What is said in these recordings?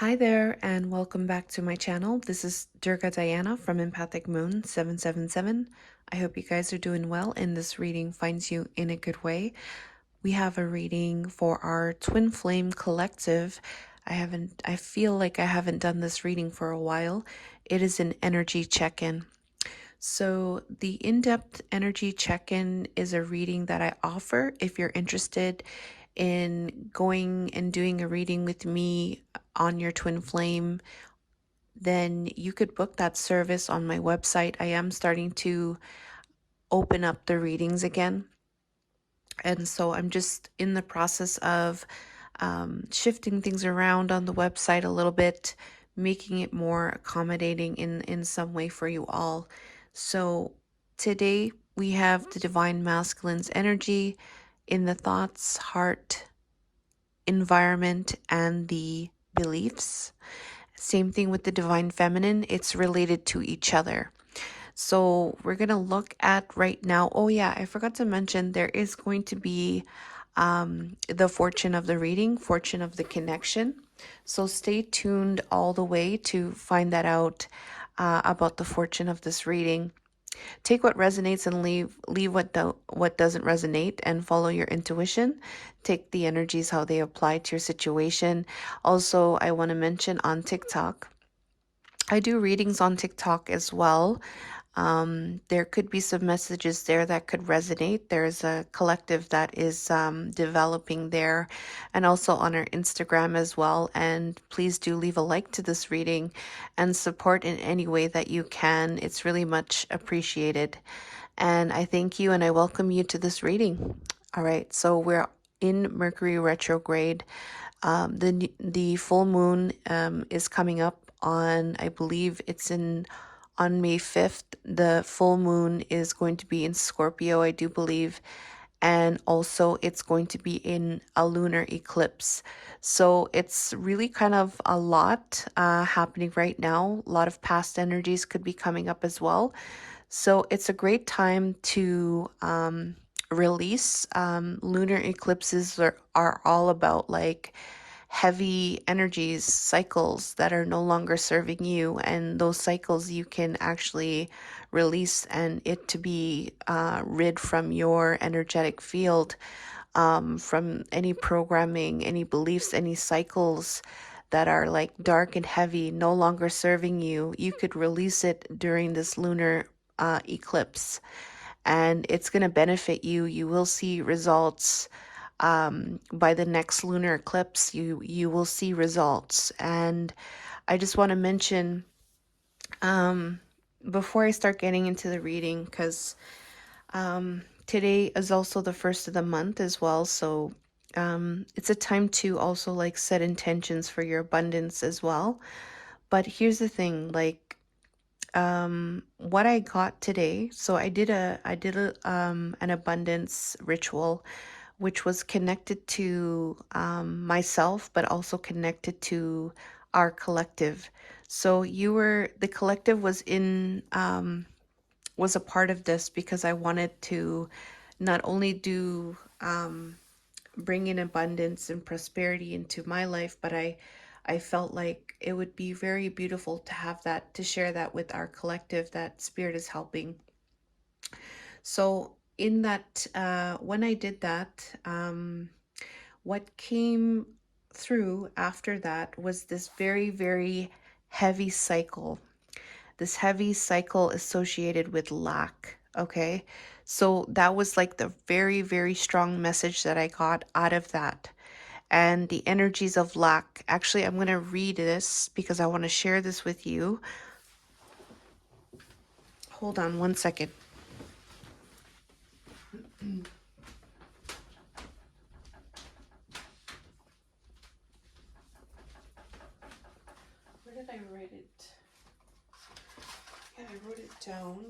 Hi there, and welcome back to my channel. This is Durga Diana from Empathic Moon 777. I hope you guys are doing well and this reading finds you in a good way. We have a reading for our Twin Flame Collective. I feel like I haven't done this reading for a while. It is an energy check-in. So, the in depth energy check in is a reading that I offer if you're interested in going and doing a reading with me on your twin flame. Then you could book that service on my website. I am starting to open up the readings again. And so I'm just in the process of shifting things around on the website a little bit, making it more accommodating in some way for you all. So today we have the Divine Masculine's energy in the thoughts, heart, environment, and the beliefs. Same thing with the Divine Feminine, it's related to each other. So we're going to look at right now. Oh, yeah, I forgot to mention there is going to be the fortune of the reading, fortune of the connection. So stay tuned all the way to find that out about the fortune of this reading. Take what resonates and leave what doesn't resonate, and follow your intuition. Take the energies how they apply to your situation. Also, I want to mention on TikTok, I do readings on TikTok as well. There could be some messages there that could resonate. There's a collective that is developing there, and also on our Instagram as well. And please do leave a like to this reading and support in any way that you can. It's really much appreciated. And I thank you and I welcome you to this reading. All right, so we're in Mercury retrograde. The full moon is coming up on, I believe it's on May 5th. The full moon is going to be in Scorpio, I do believe, and also it's going to be in a lunar eclipse. So it's really kind of a lot happening right now. A lot of past energies could be coming up as well. So it's a great time to release. Lunar eclipses are all about like heavy energies, cycles that are no longer serving you. And those cycles you can actually release and it to be rid from your energetic field, from any programming, any beliefs, any cycles that are like dark and heavy, no longer serving you. You could release it during this lunar eclipse, and it's going to benefit you. You will see results by the next lunar eclipse. You will see results. And I just want to mention before I start getting into the reading, because today is also the first of the month as well, so it's a time to also like set intentions for your abundance as well. But here's the thing, like what I got today. So I did an abundance ritual which was connected to myself, but also connected to our collective. So the collective was a part of this because I wanted to not only do bring in abundance and prosperity into my life, but I felt like it would be very beautiful to have that, to share that with our collective, that spirit is helping. So in that, when I did that, what came through after that was this very, very heavy cycle. This heavy cycle associated with lack. Okay. So that was like the very, very strong message that I got out of that. And the energies of lack. Actually, I'm going to read this because I want to share this with you. Hold on one second. Where did I write it? Yeah, I wrote it down.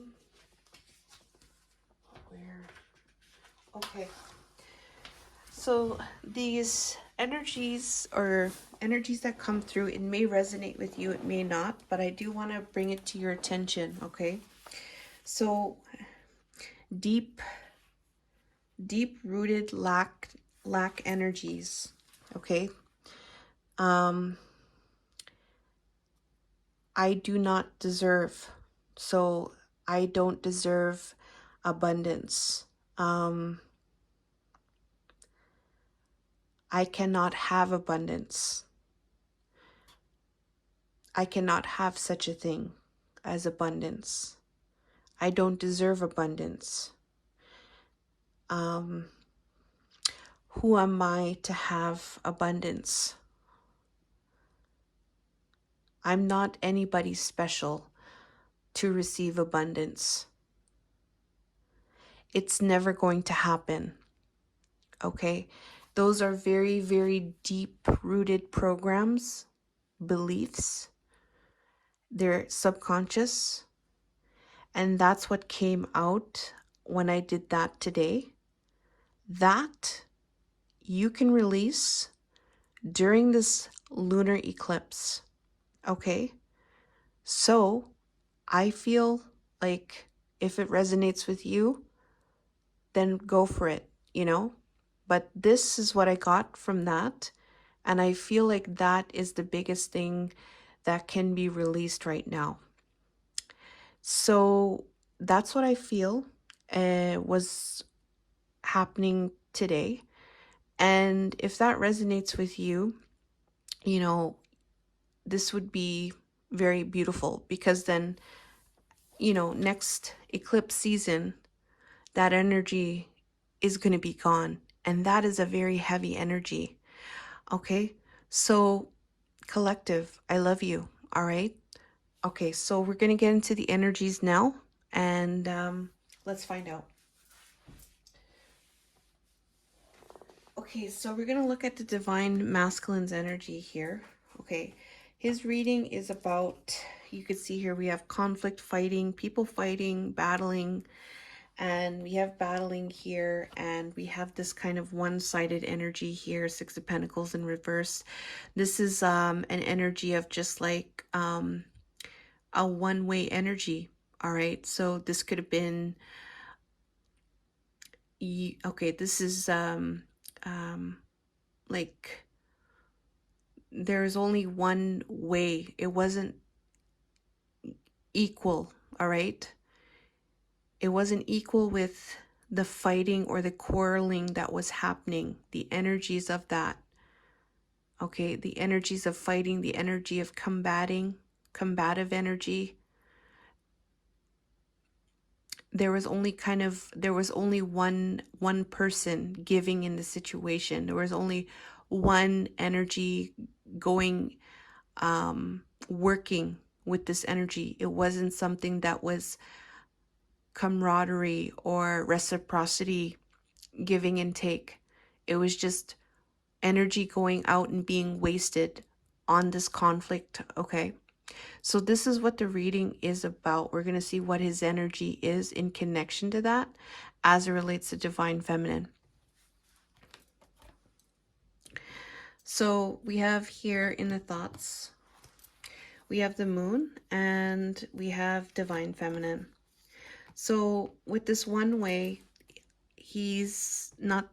Where? Okay. So these energies or energies that come through, it may resonate with you, it may not, but I do want to bring it to your attention, okay? So deep rooted lack energies, okay? I do not deserve. So I don't deserve abundance. I cannot have abundance. I cannot have such a thing as abundance. I don't deserve abundance. Who am I to have abundance? I'm not anybody special to receive abundance. It's never going to happen. Okay? Those are very, very deep rooted programs, beliefs. They're subconscious. And that's what came out when I did that today. That you can release during this lunar eclipse. Okay? So I feel like if it resonates with you, then go for it, you know? But this is what I got from that. And I feel like that is the biggest thing that can be released right now. So that's what I feel was happening today. And if that resonates with you, you know, this would be very beautiful, because then, you know, next eclipse season, that energy is going to be gone. And that is a very heavy energy. Okay. So, collective, I love you. All right. Okay. So, we're going to get into the energies now, and let's find out. Okay. So, we're going to look at the divine masculine's energy here. Okay. His reading is about, you could see here, we have conflict, fighting, people fighting, battling. And we have battling here, and we have this kind of one-sided energy here, Six of Pentacles in reverse. This is an energy of just like a one-way energy. All right, so this could have been, okay, this is like there's only one way. It wasn't equal. All right, it wasn't equal with the fighting or the quarreling that was happening, the energies of that. Okay, the energies of fighting, the energy of combative energy. There was only one person giving in the situation. There was only one energy going, working with this energy. It wasn't something that was camaraderie or reciprocity, giving and take. It was just energy going out and being wasted on this conflict. Okay, so this is what the reading is about. We're going to see what his energy is in connection to that as it relates to divine feminine. So we have here in the thoughts, we have the moon and we have divine feminine. So with this one way, he's not,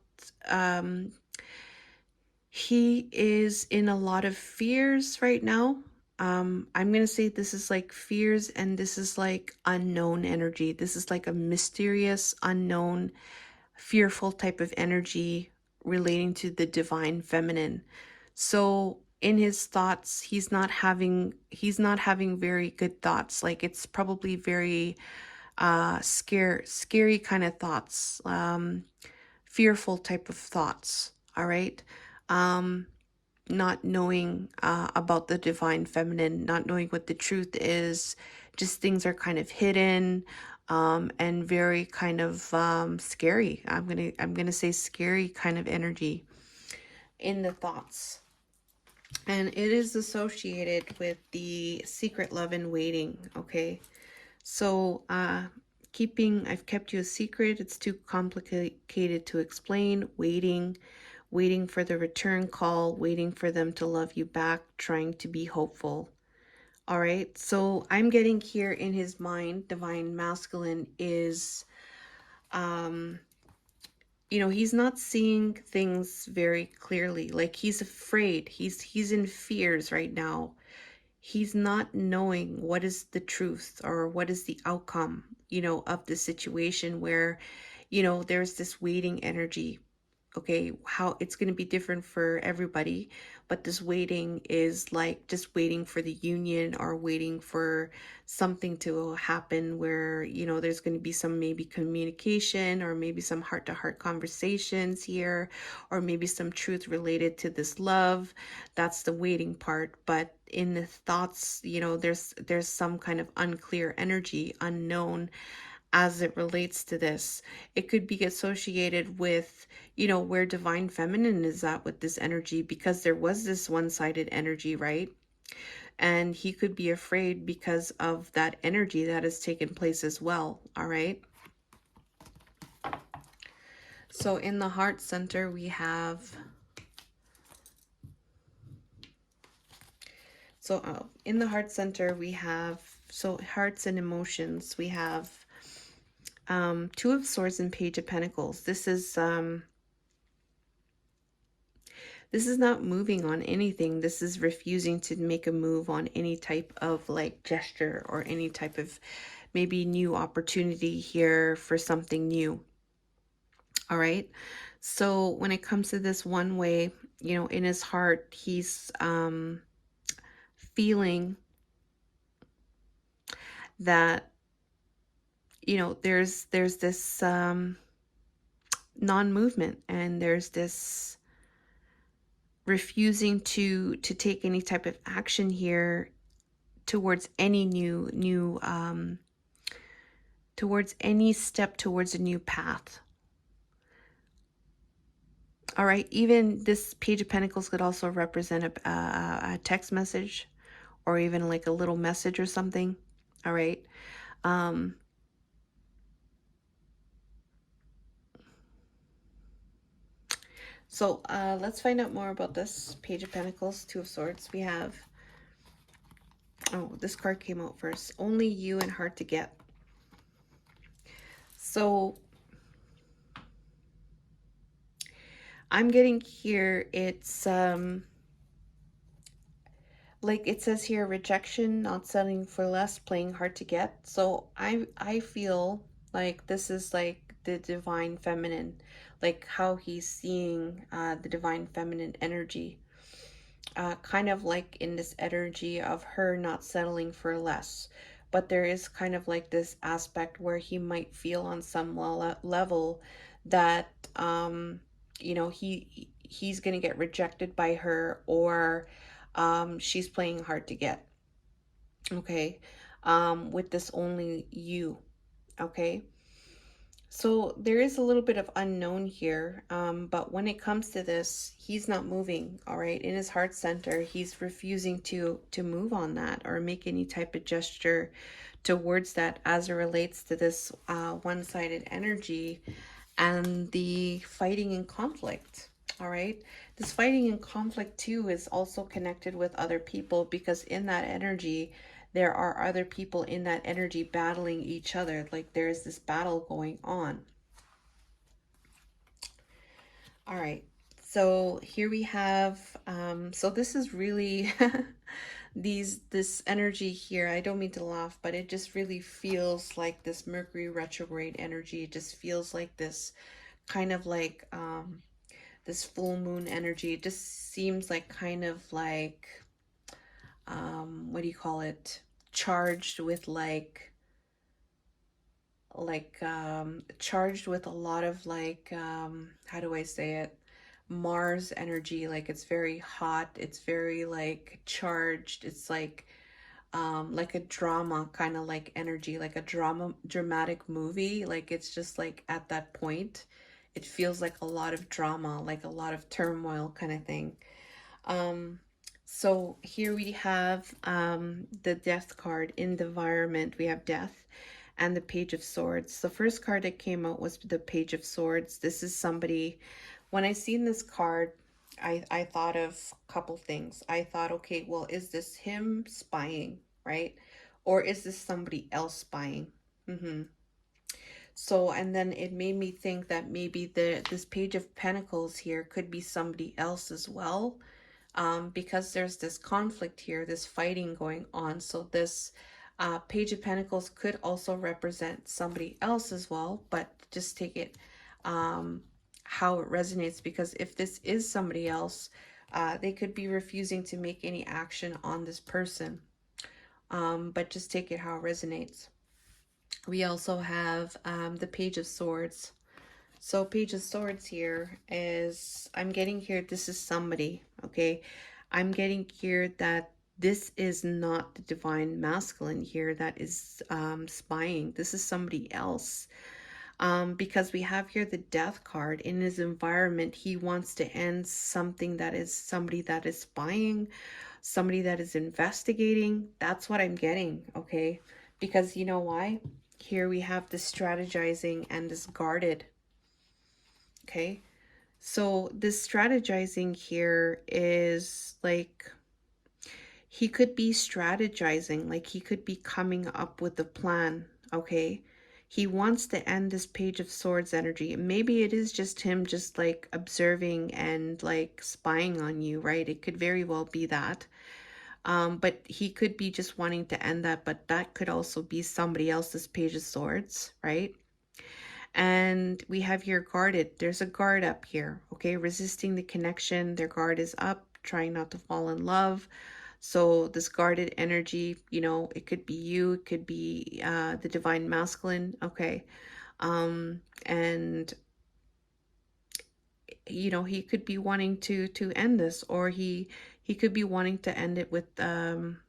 he is in a lot of fears right now. I'm going to say this is like fears, and this is like unknown energy. This is like a mysterious, unknown, fearful type of energy relating to the divine feminine. So in his thoughts, he's not having very good thoughts. Like it's probably very scary kind of thoughts, fearful type of thoughts. All right. Not knowing about the divine feminine, not knowing what the truth is. Just things are kind of hidden, and very kind of scary. I'm gonna say scary kind of energy in the thoughts. And it is associated with the secret love and waiting. Okay, so I've kept you a secret. It's too complicated to explain. Waiting for the return call, waiting for them to love you back, trying to be hopeful. All right, so I'm getting here in his mind, divine masculine is, he's not seeing things very clearly. Like he's afraid, he's in fears right now. he's not knowing what is the truth or what is the outcome, of the situation where, there's this waiting energy. Okay, how it's going to be different for everybody, but this waiting is like just waiting for the union or waiting for something to happen where, there's going to be some maybe communication or maybe some heart-to-heart conversations here, or maybe some truth related to this love. That's the waiting part. But in the thoughts, there's some kind of unclear energy, unknown, as it relates to this. It could be associated with, where divine feminine is at with this energy, because there was this one-sided energy, right? And he could be afraid because of that energy that has taken place as well. All right. So in the heart center, we have, in the heart center, we have, so hearts and emotions, we have Two of Swords and Page of Pentacles. This is not moving on anything. This is refusing to make a move on any type of like gesture or any type of maybe new opportunity here for something new. All right. So when it comes to this one way, in his heart, he's feeling that, there's this non-movement, and there's this refusing to take any type of action here towards any towards any step towards a new path. All right, even this Page of Pentacles could also represent a text message, or even like a little message or something. All right. So let's find out more about this Page of Pentacles, Two of Swords. We have, oh, this card came out first. Only you and hard to get. So I'm getting here, it's like it says here, rejection, not settling for less, playing hard to get. So I feel like this is like the divine feminine, like how he's seeing the divine feminine energy, kind of like in this energy of her not settling for less. But there is kind of like this aspect where he might feel on some level that he's gonna get rejected by her, or she's playing hard to get. Okay. With this only you. Okay. So there is a little bit of unknown here, but when it comes to this, he's not moving. All right, in his heart center, he's refusing to move on that or make any type of gesture towards that, as it relates to this one-sided energy and the fighting and conflict. All right, this fighting and conflict too is also connected with other people, because in that energy there are other people in that energy battling each other. Like there's this battle going on. All right, so here we have, so this is really this energy here. I don't mean to laugh, but it just really feels like this Mercury retrograde energy. It just feels like this kind of like this full moon energy. It just seems like kind of like what do you call it, charged with charged with a lot of like how do I say it, Mars energy. Like it's very hot, it's very like charged, it's like a drama kind of like energy, like a dramatic movie. Like it's just like at that point it feels like a lot of drama, like a lot of turmoil kind of thing. So here we have the Death card. In the environment, we have Death and the Page of Swords. The first card that came out was the Page of Swords. This is somebody, when I seen this card, I thought of a couple things. I thought, okay, well, is this him spying, right? Or is this somebody else spying? So, and then it made me think that maybe this Page of Pentacles here could be somebody else as well. because there's this conflict here, this fighting going on. So this Page of Pentacles could also represent somebody else as well, but just take it how it resonates, because if this is somebody else, they could be refusing to make any action on this person, but just take it how it resonates. We also have the Page of Swords. So Page of Swords here is, I'm getting here, this is somebody, okay? I'm getting here that this is not the divine masculine here that is spying. This is somebody else. Because we have here the Death card. In his environment, he wants to end something that is somebody that is spying, somebody that is investigating. That's what I'm getting, okay? Because you know why? Here we have this strategizing and this guarded. Okay, so this strategizing here is like he could be strategizing, like he could be coming up with a plan. Okay, he wants to end this Page of Swords energy. Maybe it is just him just like observing and like spying on you, right? It could very well be that. But he could be just wanting to end that, but that could also be somebody else's Page of Swords, right? And we have here guarded. There's a guard up here, okay? Resisting the connection. Their guard is up, trying not to fall in love. So this guarded energy, you know, it could be you, it could be the divine masculine, okay? And you know, he could be wanting to end this, or he could be wanting to end it with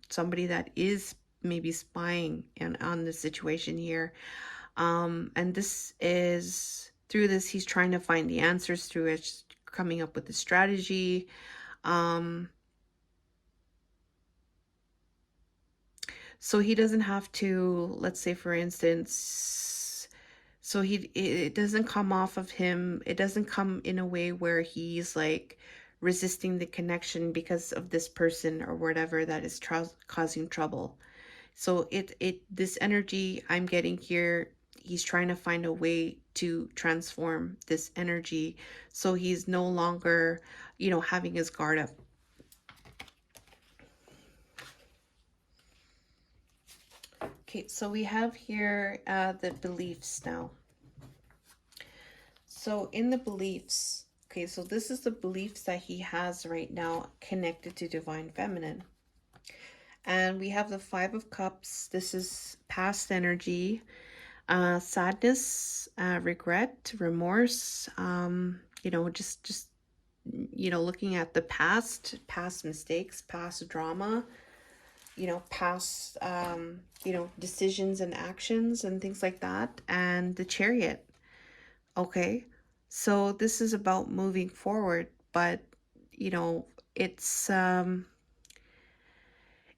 somebody that is maybe spying on the situation here. And this is, through this, he's trying to find the answers through it, coming up with the strategy. So he doesn't have to, let's say for instance, so it doesn't come off of him, it doesn't come in a way where he's like resisting the connection because of this person or whatever that is causing trouble. So this energy I'm getting here, he's trying to find a way to transform this energy so he's no longer, you know, having his guard up. Okay, so we have here the beliefs now. So in the beliefs, okay, so this is the beliefs that he has right now connected to divine feminine. And we have the Five of Cups. This is past energy, sadness, regret, remorse, you know, just you know, looking at the past mistakes, past drama, you know, past you know, decisions and actions and things like that. And the Chariot. Okay, so this is about moving forward, but you know, it's an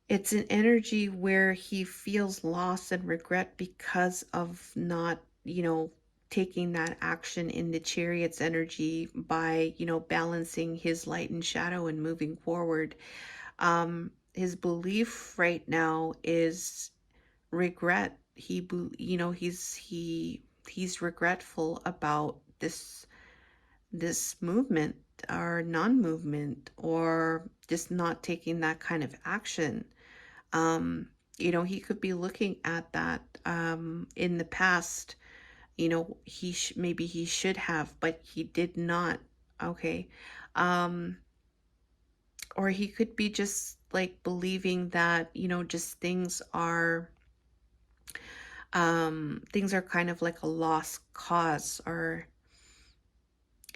energy where he feels loss and regret because of not, you know, taking that action in the Chariot's energy by, you know, balancing his light and shadow and moving forward. His belief right now is regret. You know, he's regretful about this movement or non-movement, or just not taking that kind of action. You know, he could be looking at that in the past. You know, maybe he should have, but he did not. Okay. Or he could be just like believing that, you know, just things are kind of like a lost cause, or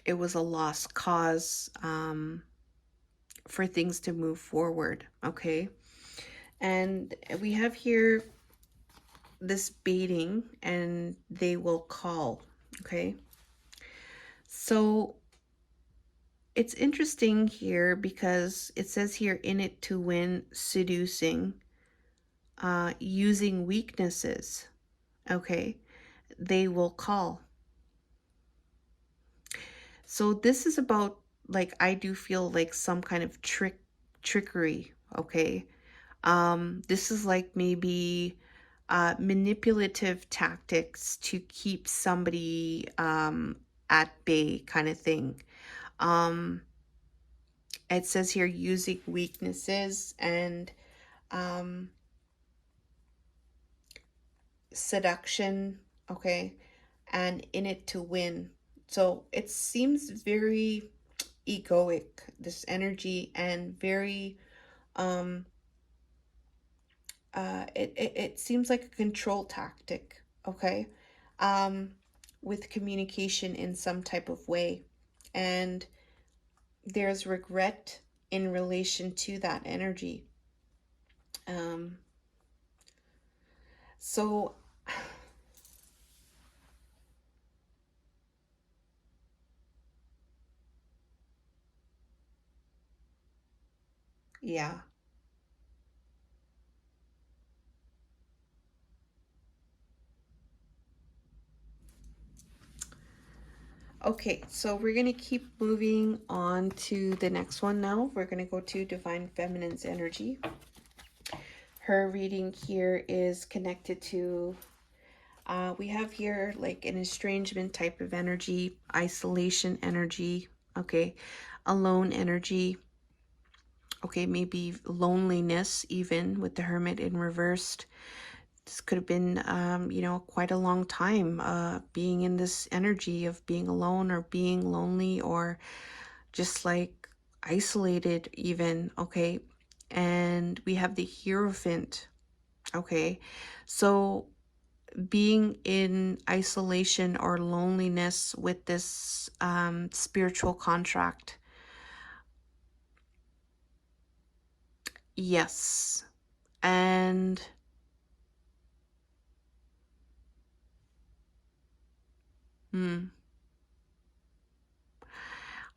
it was a lost cause for things to move forward. Okay. And we have here this baiting, and they will call. Okay, so it's interesting here because it says here, in it to win, seducing, using weaknesses. Okay, they will call. So this is about, like, I do feel like some kind of trickery. Okay, this is like maybe manipulative tactics to keep somebody at bay, kind of thing. It says here using weaknesses and seduction, okay, and in it to win. So it seems very egoic, this energy, and very it seems like a control tactic, okay, um, with communication in some type of way. And there's regret in relation to that energy. Um, so, yeah. Okay, so we're going to keep moving on to the next one now. We're going to go to Divine Feminine's energy. Her reading here is connected to, we have here like an estrangement type of energy, isolation energy, okay, alone energy, okay, maybe loneliness even with the Hermit in reversed. This could have been, quite a long time being in this energy of being alone or being lonely or just like isolated even, okay? And we have the Hierophant, okay? So being in isolation or loneliness with this spiritual contract. Yes. And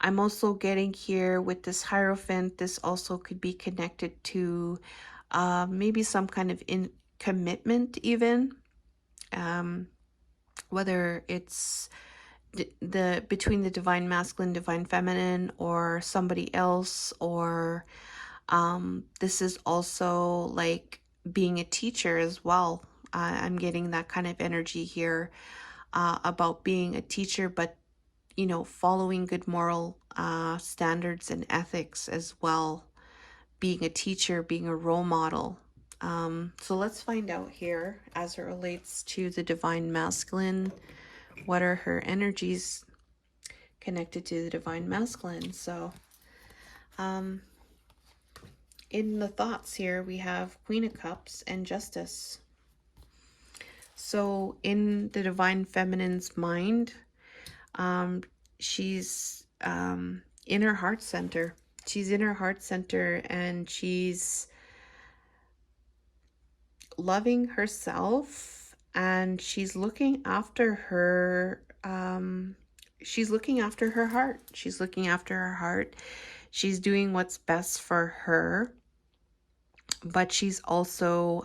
I'm also getting here with this Hierophant, this also could be connected to maybe some kind of commitment even, um, whether it's the between the divine masculine, divine feminine, or somebody else, or this is also like being a teacher as well. I'm getting that kind of energy here about being a teacher, but following good moral standards and ethics as well, being a teacher, being a role model. So let's find out here as it relates to the divine masculine. What are her energies connected to the divine masculine? So, in the thoughts here, we have Queen of Cups and Justice. So, in the divine feminine's mind, she's in her heart center. She's in her heart center and she's loving herself and she's looking after her she's looking after her heart. She's looking after her heart. She's doing what's best for her, but she's also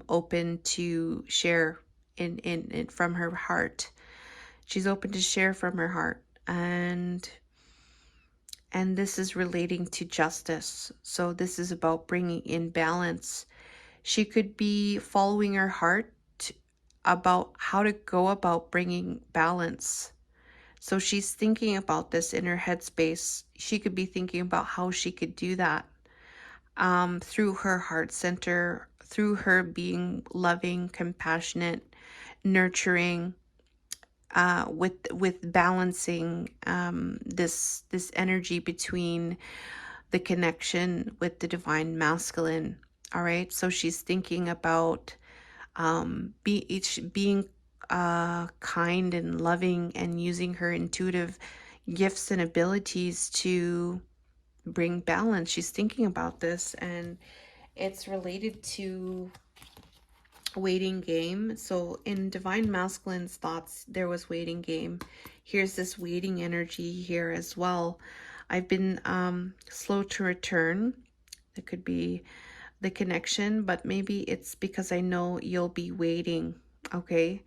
open to share in from her heart. She's open to share from her heart, and this is relating to justice. So this is about bringing in balance. She could be following her heart about how to go about bringing balance. So she's thinking about this in her headspace. She could be thinking about how she could do that through her heart center, through her being loving, compassionate, nurturing, with balancing this energy between the connection with the divine masculine. All right, so she's thinking about being kind and loving and using her intuitive gifts and abilities to bring balance. She's thinking about this, and it's related to waiting game. So in divine masculine's thoughts, there was waiting game. Here's this waiting energy here as well. I've been slow to return. It could be the connection, but maybe it's because I know you'll be waiting. Okay,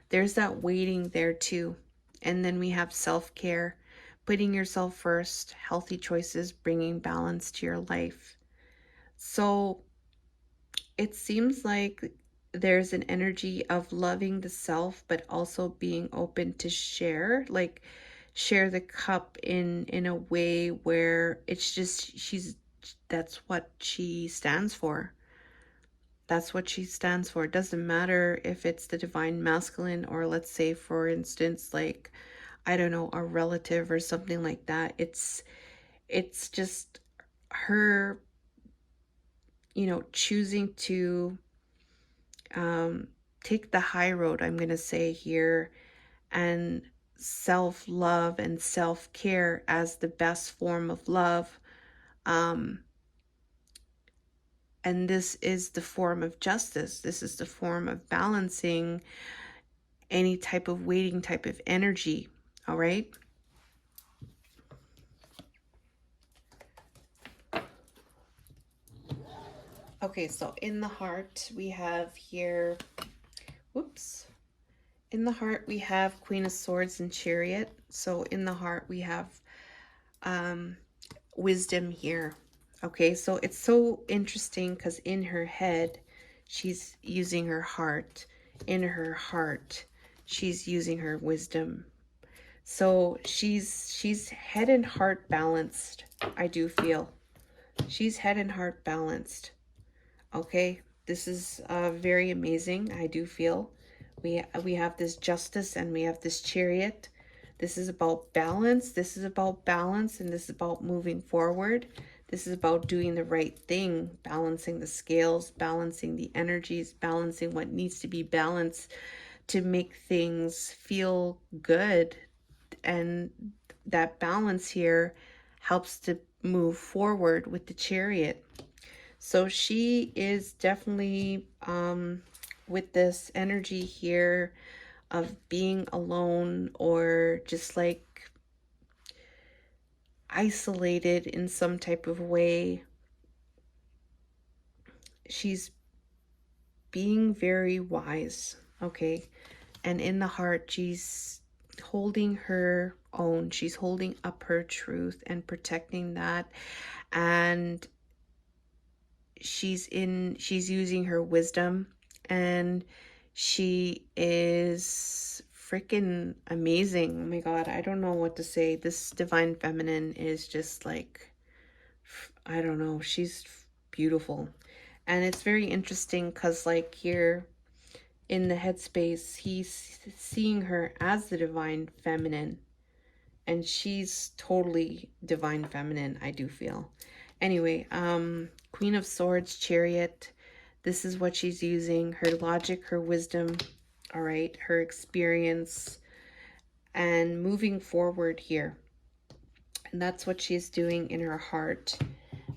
there's that waiting there too. And then we have self-care, putting yourself first, healthy choices, bringing balance to your life. So it seems like there's an energy of loving the self, but also being open to share. Like share the cup in a way where it's just that's what she stands for. That's what she stands for. It doesn't matter if it's the divine masculine, or let's say, for instance, like, I don't know, a relative or something like that. It's just her, choosing to take the high road, I'm going to say here, and self-love and self-care as the best form of love. Um, and this is the form of justice. This is the form of balancing any type of waiting type of energy. All right. Okay, so in the heart, we have here, whoops. In the heart, we have Queen of Swords and Chariot. So in the heart, we have wisdom here. Okay, so it's so interesting because in her head, she's using her heart. In her heart, she's using her wisdom. So she's head and heart balanced, I do feel. She's head and heart balanced. Okay, this is very amazing, I do feel. We have this justice and we have this chariot. This is about balance. This is about balance, and this is about moving forward. This is about doing the right thing, balancing the scales, balancing the energies, balancing what needs to be balanced to make things feel good. And that balance here helps to move forward with the chariot. So she is definitely with this energy here of being alone, or just like isolated in some type of way. She's being very wise, okay? And in the heart, she's holding her own. She's holding up her truth and protecting that. And she's using her wisdom, and she is freaking amazing. Oh my god, I don't know what to say. This divine feminine is just like, I don't know, she's beautiful. And it's very interesting because, like, here in the headspace, he's seeing her as the divine feminine, and she's totally divine feminine, I do feel. Anyway, Queen of Swords, Chariot. This is what she's using. Her logic, her wisdom, all right, her experience, and moving forward here. And that's what she's doing in her heart.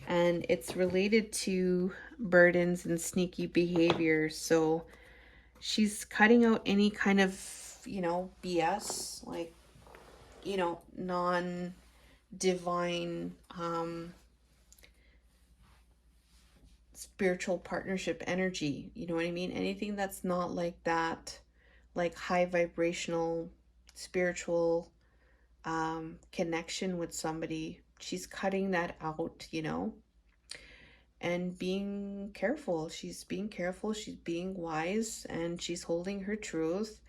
And it's related to burdens and sneaky behavior. So she's cutting out any kind of, BS, like, non-divine spiritual partnership energy. You know what I mean? Anything that's not like that, like high vibrational spiritual connection with somebody. She's cutting that out, and being careful. She's being careful. She's being wise, and she's holding her truth.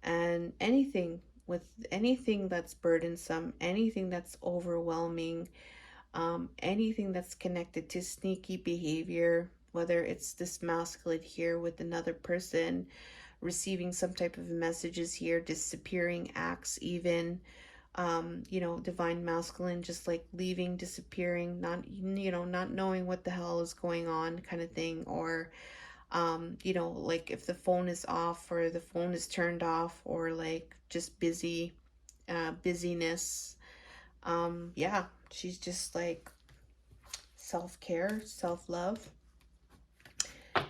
And anything that's burdensome, anything that's overwhelming, anything that's connected to sneaky behavior, whether it's this masculine here with another person, receiving some type of messages here, disappearing acts even, divine masculine, just like leaving, disappearing, not knowing what the hell is going on kind of thing, or like if the phone is off or the phone is turned off, or like just busyness. Yeah, she's just like self-care, self-love,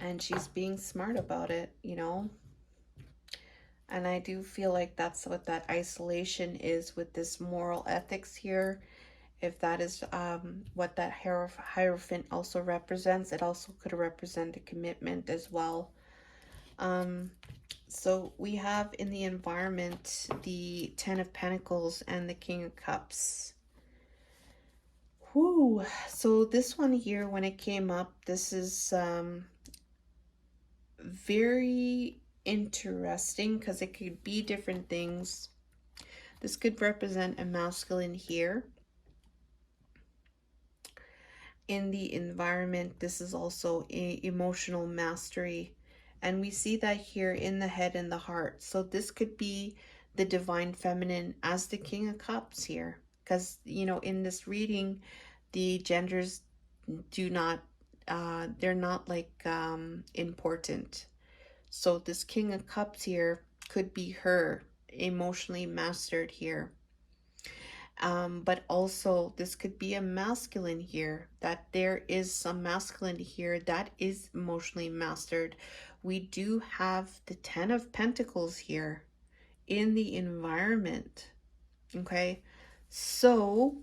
and she's being smart about it, And I do feel like that's what that isolation is with this moral ethics here. If that is what that Hierophant also represents, it also could represent a commitment as well. So we have in the environment the Ten of Pentacles and the King of Cups. Whoo! So this one here, when it came up, this is very interesting because it could be different things. This could represent a masculine here. In the environment, this is also emotional mastery. And we see that here in the head and the heart. So this could be the divine feminine as the King of Cups here. Because, you know, in this reading, the genders do not, they're not like important. So this King of Cups here could be her emotionally mastered here. But also this could be a masculine here, that there is some masculine here that is emotionally mastered. We do have the 10 of Pentacles here in the environment. Okay, so,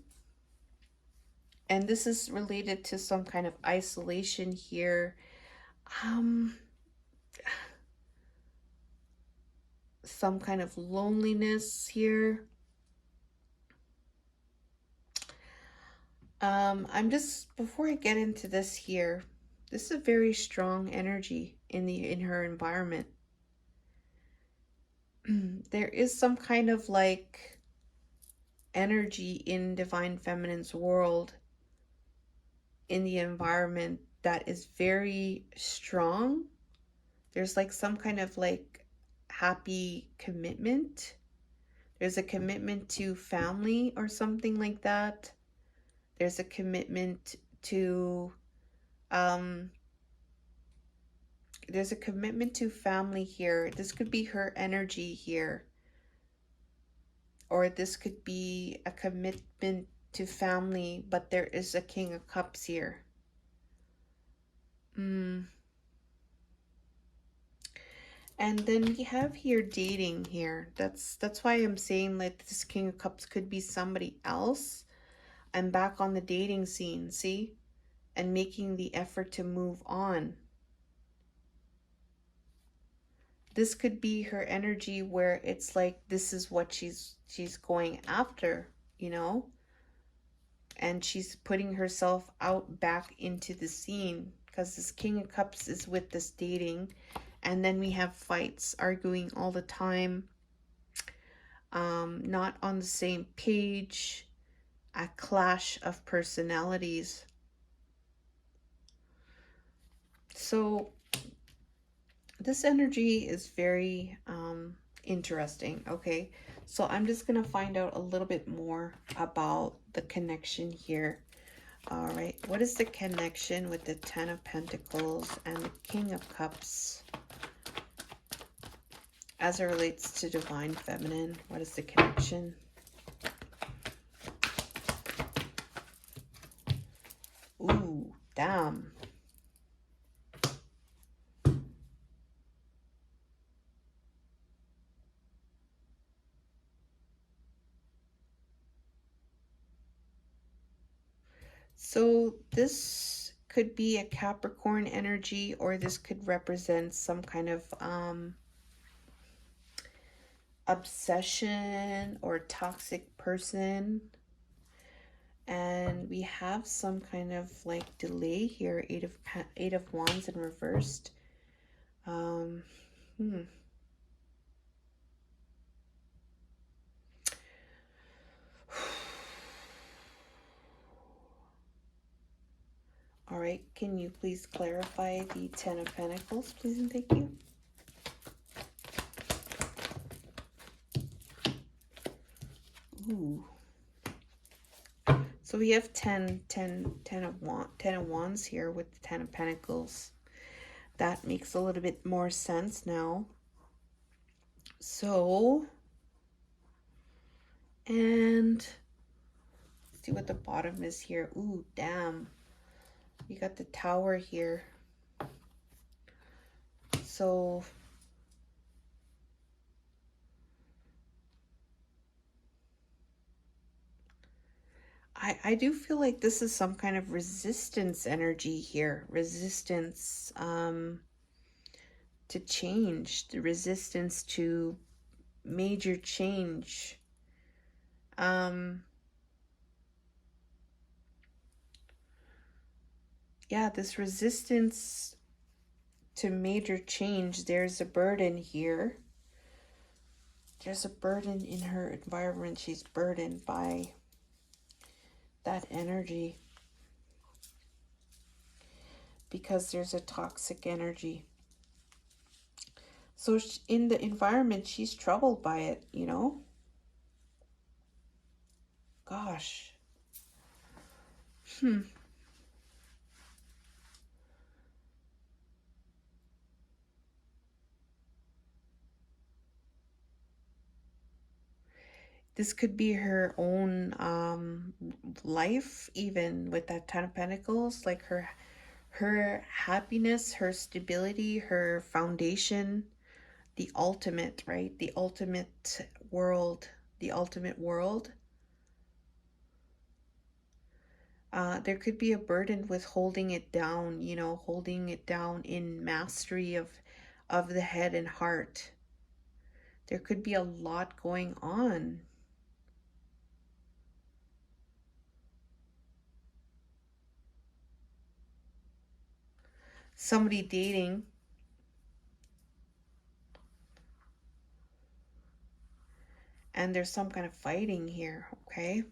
and this is related to some kind of isolation here. Some kind of loneliness here. I'm just, before I get into this here, this is a very strong energy in her environment. There is some kind of like energy in Divine Feminine's world, in the environment, that is very strong. There's like some kind of like happy commitment. There's a commitment to family or something like that. There's a commitment to there's a commitment to family here. This could be her energy here. Or this could be a commitment to family, but there is a King of Cups here. And then we have here dating here. That's why I'm saying like this King of Cups could be somebody else. I'm back on the dating scene, see? And making the effort to move on. This could be her energy where it's like this is what she's going after, you know? And she's putting herself out back into the scene, because this King of Cups is with this dating. And then we have fights, arguing all the time, not on the same page, a clash of personalities. So this energy is very interesting. Okay, so I'm just gonna find out a little bit more about the connection here. All right, what is the connection with the 10 of Pentacles and the King of Cups as it relates to Divine Feminine? What is the connection? Ooh, damn. So this could be a Capricorn energy, or this could represent some kind of obsession or toxic person. And we have some kind of like delay here. Eight of Wands in reversed. All right, can you please clarify the 10 of Pentacles, please and thank you? Ooh. So we have 10 of Wands here with the 10 of Pentacles. That makes a little bit more sense now. So, and let's see what the bottom is here. Ooh, damn. You got the Tower here. So I do feel like this is some kind of resistance energy here. Resistance to change. The resistance to major change. Yeah, this resistance to major change. There's a burden here. There's a burden in her environment. She's burdened by that energy because there's a toxic energy. So in the environment, she's troubled by it, you know? Gosh. This could be her own life, even with that Ten of Pentacles, like her happiness, her stability, her foundation, the ultimate, right? The ultimate world, the ultimate world. There could be a burden with holding it down, you know, holding it down in mastery of the head and heart. There could be a lot going on. Somebody dating. And there's some kind of fighting here, okay?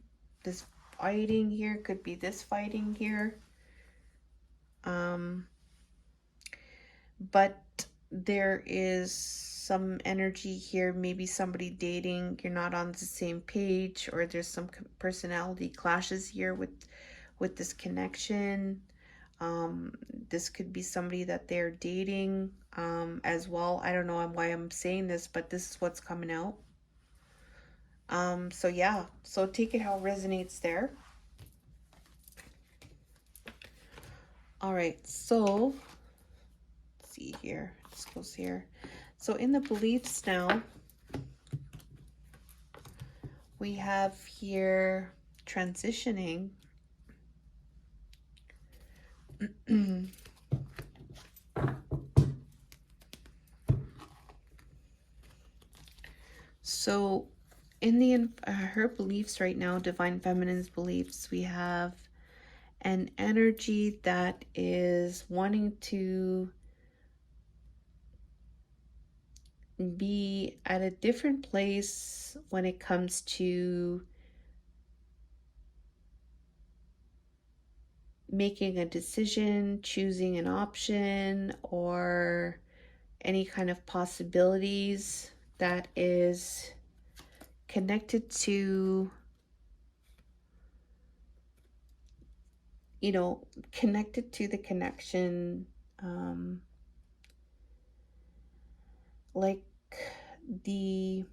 This fighting here could be this fighting here. But there is some energy here, maybe somebody dating, you're not on the same page, or there's some personality clashes here with this connection. This could be somebody that they're dating as well. I don't know why I'm saying this, but this is what's coming out. So yeah, so take it how it resonates there. All right, so let's see here. This goes here. So in the beliefs now, we have here transitioning. So in the her beliefs right now, Divine Feminine's beliefs, we have an energy that is wanting to be at a different place when it comes to making a decision, choosing an option, or any kind of possibilities that is connected to, you know, connected to the connection, like the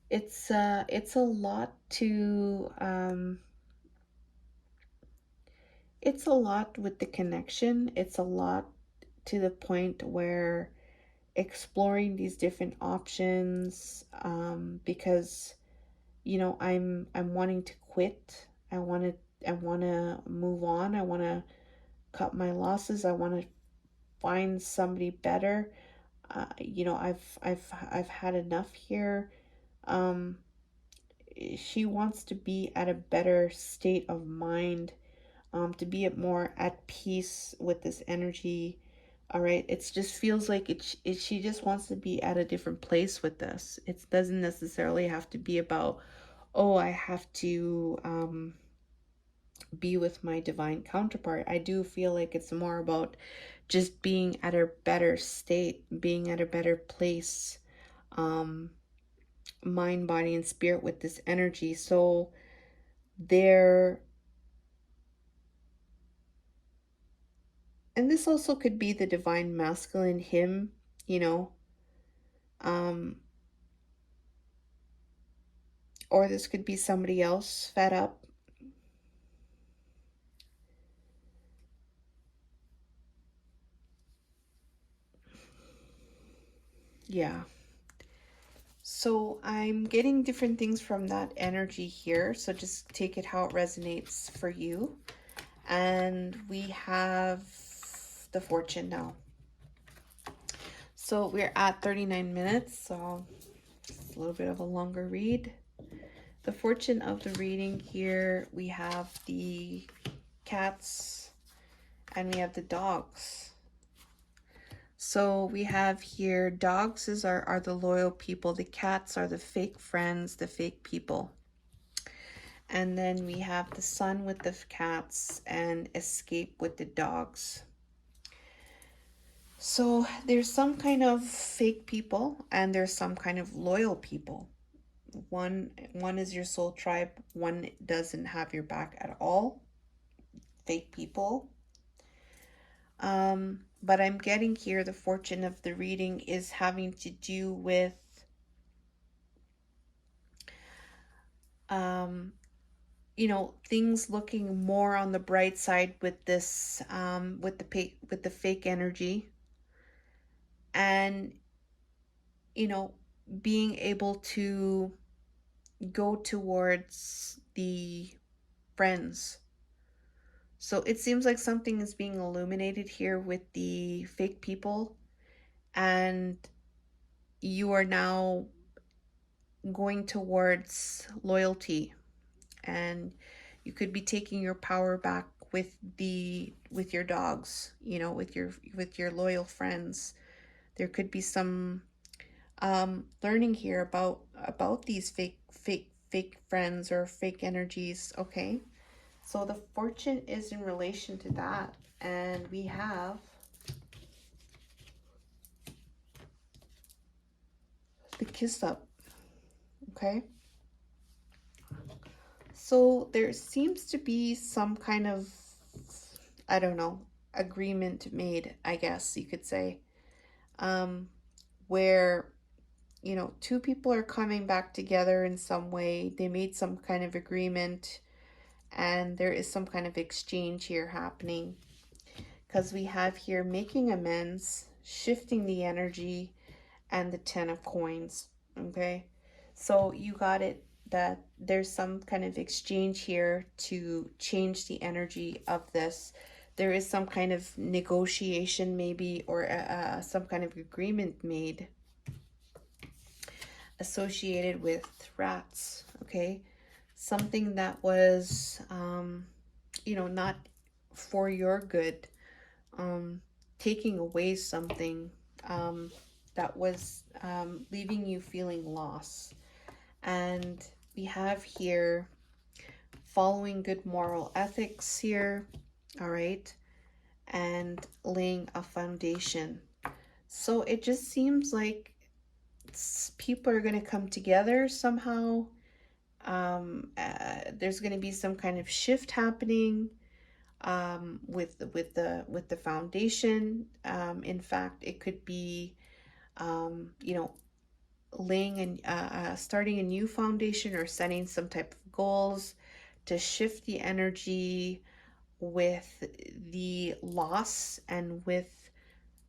it's a lot to it's a lot with the connection. It's a lot to the point where exploring these different options, because you know I'm wanting to quit. I want to move on. I want to cut my losses. I want to find somebody better. You know, I've had enough here. Um, she wants to be at a better state of mind, to be more at peace with this energy. All right, it just feels like she just wants to be at a different place with this. It doesn't necessarily have to be about, oh, I have to be with my divine counterpart. I do feel like it's more about just being at a better state, being at a better place, mind, body, and spirit with this energy. So there, and this also could be the divine masculine him, you know, or this could be somebody else fed up. Yeah. So I'm getting different things from that energy here. So just take it how it resonates for you. And we have the fortune now. So we're at 39 minutes. So it's a little bit of a longer read. The fortune of the reading here, we have the cats and we have the dogs. So we have here dogs are the loyal people, the cats are the fake friends, the fake people. And then we have the sun with the cats and escape with the dogs. So there's some kind of fake people and there's some kind of loyal people. One is your soul tribe, one doesn't have your back at all. Fake people. But I'm getting here the fortune of the reading is having to do with um things looking more on the bright side with this with the fake energy, and being able to go towards the friends. So it seems like something is being illuminated here with the fake people, and you are now going towards loyalty, and you could be taking your power back with your dogs, with your loyal friends. There could be some learning here about these fake friends or fake energies. Okay, so the fortune is in relation to that, and we have the kiss up. Okay, so there seems to be some kind of, I don't know, agreement made, I guess you could say, where two people are coming back together in some way. They made some kind of agreement, and there is some kind of exchange here happening, because we have here making amends, shifting the energy, and the 10 of coins. Okay, so you got it, that there's some kind of exchange here to change the energy of this. There is some kind of negotiation maybe, or some kind of agreement made associated with rats. Okay, something that was not for your good, taking away something that was leaving you feeling loss. And we have here following good moral ethics here, all right, and laying a foundation. So it just seems like people are going to come together somehow. There's going to be some kind of shift happening with the foundation. In fact, it could be laying and starting a new foundation, or setting some type of goals to shift the energy with the loss, and with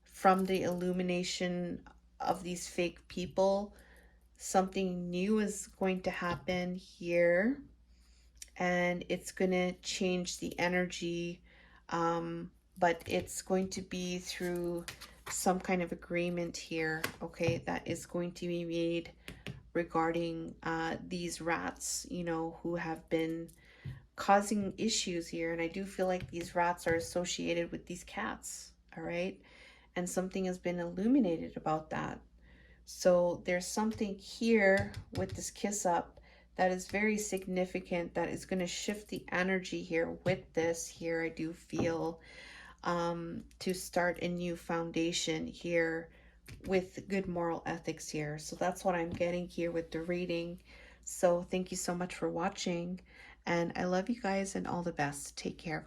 from the illumination of these fake people. Something new is going to happen here, and it's going to change the energy, but it's going to be through some kind of agreement here, okay, that is going to be made regarding these rats, who have been causing issues here. And I do feel like these rats are associated with these cats, all right, and something has been illuminated about that. So there's something here with this kiss up that is very significant, that is going to shift the energy here with this here. I do feel to start a new foundation here with good moral ethics here. So that's what I'm getting here with the reading. So thank you so much for watching, and I love you guys, and all the best. Take care.